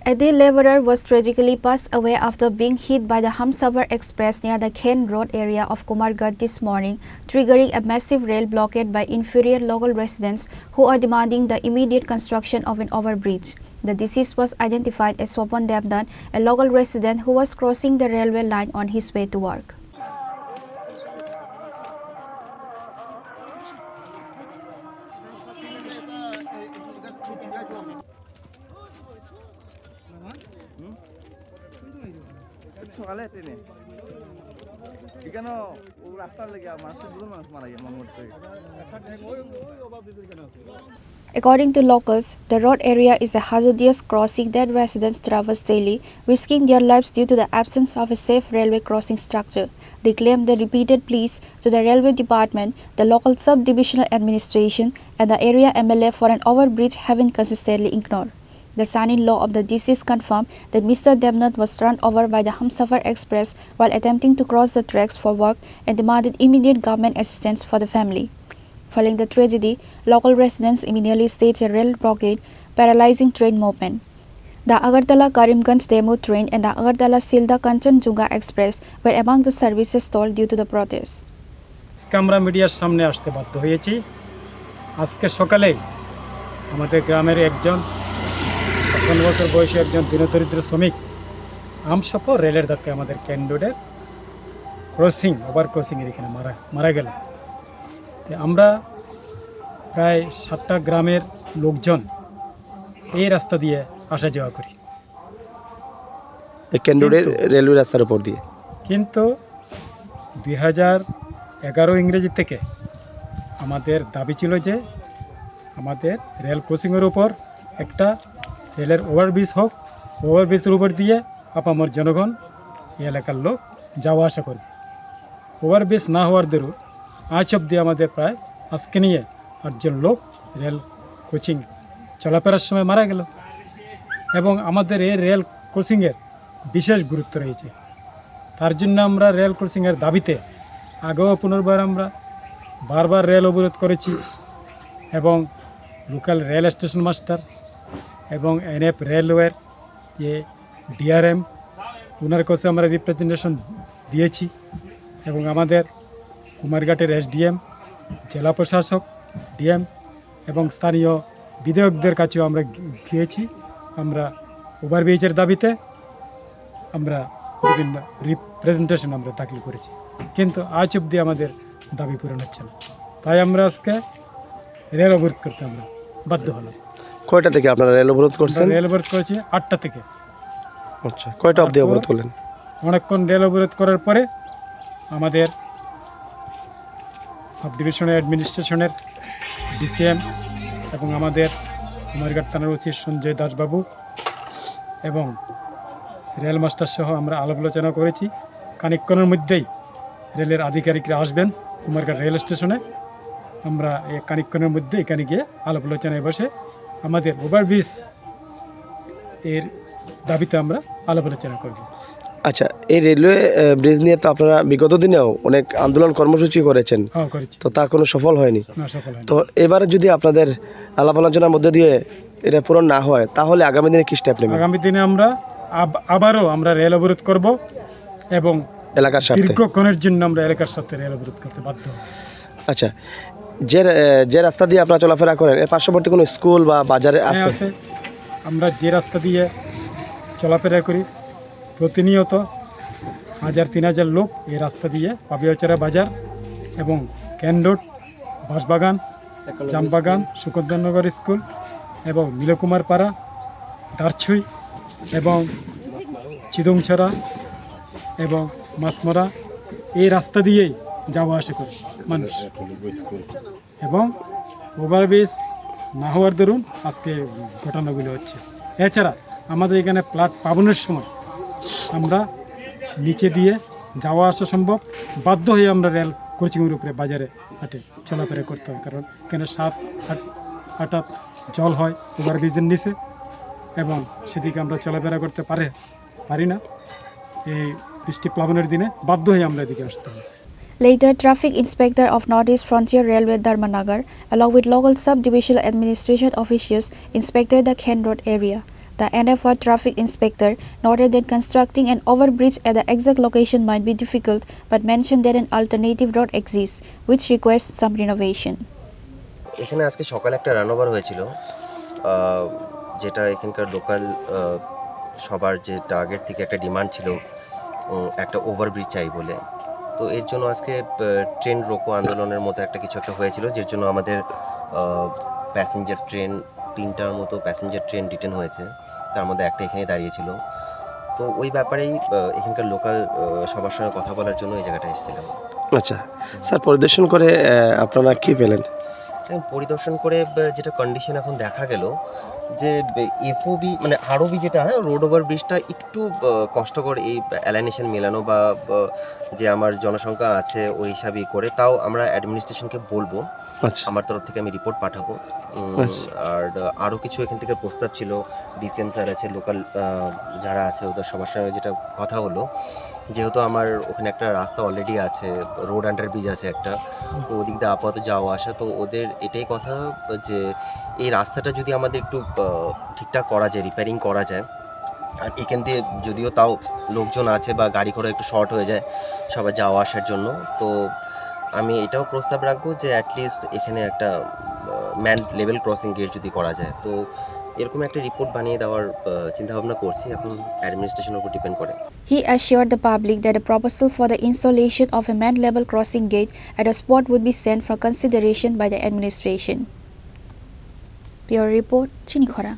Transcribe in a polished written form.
A day laborer was tragically passed away after being hit by the Humsafar Express near the Khen Road area of Kumargarh this morning, triggering a massive rail blockade by infuriated local residents who are demanding the immediate construction of an overbridge. The deceased was identified as Swapan Devnath, a local resident who was crossing the railway line on his way to work. সকালে ট্রেনে এখানে ও রাস্তার লেগে মানুষের দুজন মানুষ মারা গেছে মনমরতে According to locals, the road area is a hazardous crossing that residents traverse daily, risking their lives due to the absence of a safe railway crossing structure. They claim the repeated pleas to the railway department, the local sub-divisional administration, and the area MLA for an overbridge have been consistently ignored. The son-in-law of the deceased confirmed that Mr. Devnath was run over by the Humsafar Express while attempting to cross the tracks for work and demanded immediate government assistance for the family. Following the tragedy, local residents immediately staged a rail blockade, paralyzing train movement. The Agartala-Karimganj demo train and the Agartala-Silda-Kanchenjunga Express were among the services stalled due to the protests. আমরা মিডিয়ার সামনে আসতে বাধ্য হয়েছি। আজকে সকালেই আমাদের গ্রামের একজন ৫৫ বছর বয়সী একজন দীনদরিদ্র শ্রমিক আমসফর রেলের ধাক্কায় আমাদের কেন রোডের ওভার ক্রসিংয়ের এখানে মারা গেল। আমরা প্রায় ৭টা গ্রামের লোকজন এই রাস্তা দিয়ে আসা যাওয়া করি, কেন রোডের রেলওয়ে রাস্তার উপর দিয়ে। কিন্তু ২০১১ ইংরেজি থেকে আমাদের দাবি ছিল যে আমাদের রেল ক্রসিংয়ের উপর একটা রেলের ওভারব্রিজ হোক, ওভারব্রিজের উপর দিয়ে আপামর জনগণ এই এলাকার লোক যাওয়া আসা করবে। ওভারব্রিজ না হওয়ার দরুন আজ অবধি আমাদের প্রায় আজকে নিয়ে ৮জন লোক রেল কোচিং চলাফেরার সময় মারা গেল। এবং আমাদের এই রেল ক্রসিংয়ের বিশেষ গুরুত্ব রয়েছে, তার জন্য আমরা রেল ক্রসিংয়ের দাবিতে আগেও পুনর্বার আমরা বারবার রেল অবরোধ করেছি এবং লোকাল রেল স্টেশন মাস্টার এবং এনএফ রেলওয়ের যে ডিআরএম ওনার কাছে আমরা রিপ্রেজেন্টেশন দিয়েছি এবং আমাদের কুমারঘাটের এসডিএম, জেলা প্রশাসক, ডিএম এবং স্থানীয় বিধায়কদের কাছেও আমরা গিয়েছি। আমরা ওভারব্রিজের দাবিতে আমরা বিভিন্ন রিপ্রেজেন্টেশন আমরা দাখিল করেছি, কিন্তু আজ অবধি আমাদের দাবি পূরণ হচ্ছে না। তাই আমরা আজকে রেল অবরোধ করতে আমরা বাধ্য হলাম। কয়টা থেকে আপনারা রেল অবরোধ করছেন? রেল অবরোধ করেছি 8টা থেকে। আচ্ছা, কয়টা অবধি অবরোধ করলেন? অনেকক্ষণ রেল অবরোধ করার পরে আমাদের সাব ডিভিশনের অ্যাডমিনিস্ট্রেশনের ডিসিএম এবং আমাদের কুমারঘাট থানার ওসি সঞ্জয় দাসবাবু এবং রেল মাস্টার সহ আমরা আলাপ আলোচনা করেছি। খানিকক্ষণের মধ্যেই রেলের আধিকারিকরা আসবেন কুমারঘাট রেল স্টেশনে। আমরা এই খানিকক্ষণের মধ্যে এখানে গিয়ে আলাপ আলোচনায় বসে আমাদের ওভারব্রিজ এর দাবিতে আমরা আলাপ আলোচনা করব। আচ্ছা, এই রেলওয়ে ব্রিজ নিয়ে তো আপনারা বিগত দিনেও অনেক আন্দোলন কর্মসূচি করেছেন, তো তা কোনো সফল হয়নি। তো এবারে যদি আপনাদের আলাপ আলোচনার মধ্যে দিয়ে এটা পূরণ না হয় তাহলে আগামী দিনে কি স্টেপ নেবেন? আগামী দিনে আমরা আবারও আমরা রেল অবরোধ করব এবং এলাকার স্বার্থে দীর্ঘক্ষণের জন্য আমরা এলাকার সাথে রেল অবরোধ করতে বাধ্য হব। আচ্ছা, যে রাস্তা দিয়ে আপনারা চলাফেরা করেন এর পার্শ্ববর্তী কোনো স্কুল বা বাজারে আছে? আমরা যে রাস্তা দিয়ে চলাফেরা করি প্রতিনিয়ত 1000-3000 লোক এই রাস্তা দিয়ে পাবিয়াচড়া বাজার এবং ক্যান রোড, বাঁশবাগান, জামবাগান, সুকন্দনগর স্কুল এবং নীলকুমার পাড়া, দারছুই এবং চিদংছড়া এবং মাছমরা এই রাস্তা দিয়েই যাওয়া আসা করে মানুষ। এবং ওভারব্রিজ না হওয়ার দরুন আজকে ঘটনাগুলো হচ্ছে। এছাড়া আমাদের এখানে প্লাট পাবনের সময় আমরা নিচে দিয়ে যাওয়া আসা সম্ভব, বাধ্য হয়ে আমরা রেল কোচিংয়ের উপরে বাজারে হাটে চলাফেরা করতে হয়, কারণ এখানে 7-8 জল হয় ওভারব্রিজের নিচে এবং সেদিকে আমরা চলাফেরা করতে পারি না। এই বৃষ্টি প্লাবনের দিনে বাধ্য হয়ে আমরা এদিকে আসতে হয়। Later, Traffic Inspector of Northeast Frontier Railway Dharmanagar, along with local sub-divisional administration officials, inspected the Khen Road area. The NFR traffic inspector noted that constructing an overbridge at the exact location might be difficult, but mentioned that an alternative road exists, which requires some renovation. এখানে আজকে সকালে একটা রানওভার হয়েছিল, যেটা এখানকার local সবার যে আগের থেকে একটা ডিমান্ড ছিল একটা ওভারব্রিজ চাই বলে। তো এর জন্য আজকে ট্রেন রোকো আন্দোলনের মতো একটা কিছু একটা হয়েছিল, যার জন্য আমাদের প্যাসেঞ্জার ট্রেন 3টার মতো প্যাসেঞ্জার ট্রেন ডিটেন হয়েছে, তার মধ্যে একটা এখানে দাঁড়িয়েছিল। তো ওই ব্যাপারেই এখানকার লোকাল সবার সঙ্গে কথা বলার জন্য এই জায়গাটা এসেছিলাম। আচ্ছা স্যার, পরিদর্শন করে আপনারা কি পেলেন? পরিদর্শন করে যেটা কন্ডিশন এখন দেখা গেল যে এফওবি মানে আরওবি যেটা রোড ওভার ব্রিজটা একটু কষ্টকর এই অ্যালাইনেশন মেলানো বা যে আমার জনসংখ্যা আছে ওই হিসাবেই করে, তাও আমরা অ্যাডমিনিস্ট্রেশনকে বলবো। আচ্ছা, আমার তরফ থেকে আমি রিপোর্ট পাঠাবো। আর আরও কিছু এখান থেকে প্রস্তাব ছিল, ডিসিএম স্যার আছে, লোকাল যারা আছে ওদের সবার সঙ্গে যেটা কথা হলো, যেহেতু আমার ওখানে একটা রাস্তা অলরেডি আছে, রোড আন্ডার ব্রিজ আছে একটা, তো ওদিক দিয়ে আপাতত যাওয়া আসা, তো ওদের এটাই কথা যে এই রাস্তাটা যদি আমাদের একটু ঠিকঠাক করা যায়, রিপেয়ারিং করা যায়, আর এখান দিয়ে যদিও তাও লোকজন আছে বা গাড়ি ঘোড়া একটু শর্ট হয়ে যায় সবার যাওয়া আসার জন্য, তো আমি এটাও প্রস্তাব রাখবো যে অ্যাটলিস্ট এখানে একটা ম্যান লেভেল ক্রসিং গেট যদি করা যায়। তো এরকম একটা রিপোর্ট বানিয়ে দেওয়ার চিন্তাভাবনা করছি, এখন অ্যাডমিনিস্ট্রেশনের উপর ডিপেন্ড করে। He assured the public that a proposal for the installation of a man-level crossing gate at a spot would be sent for consideration by the administration. Bureau Report, Chinikhora.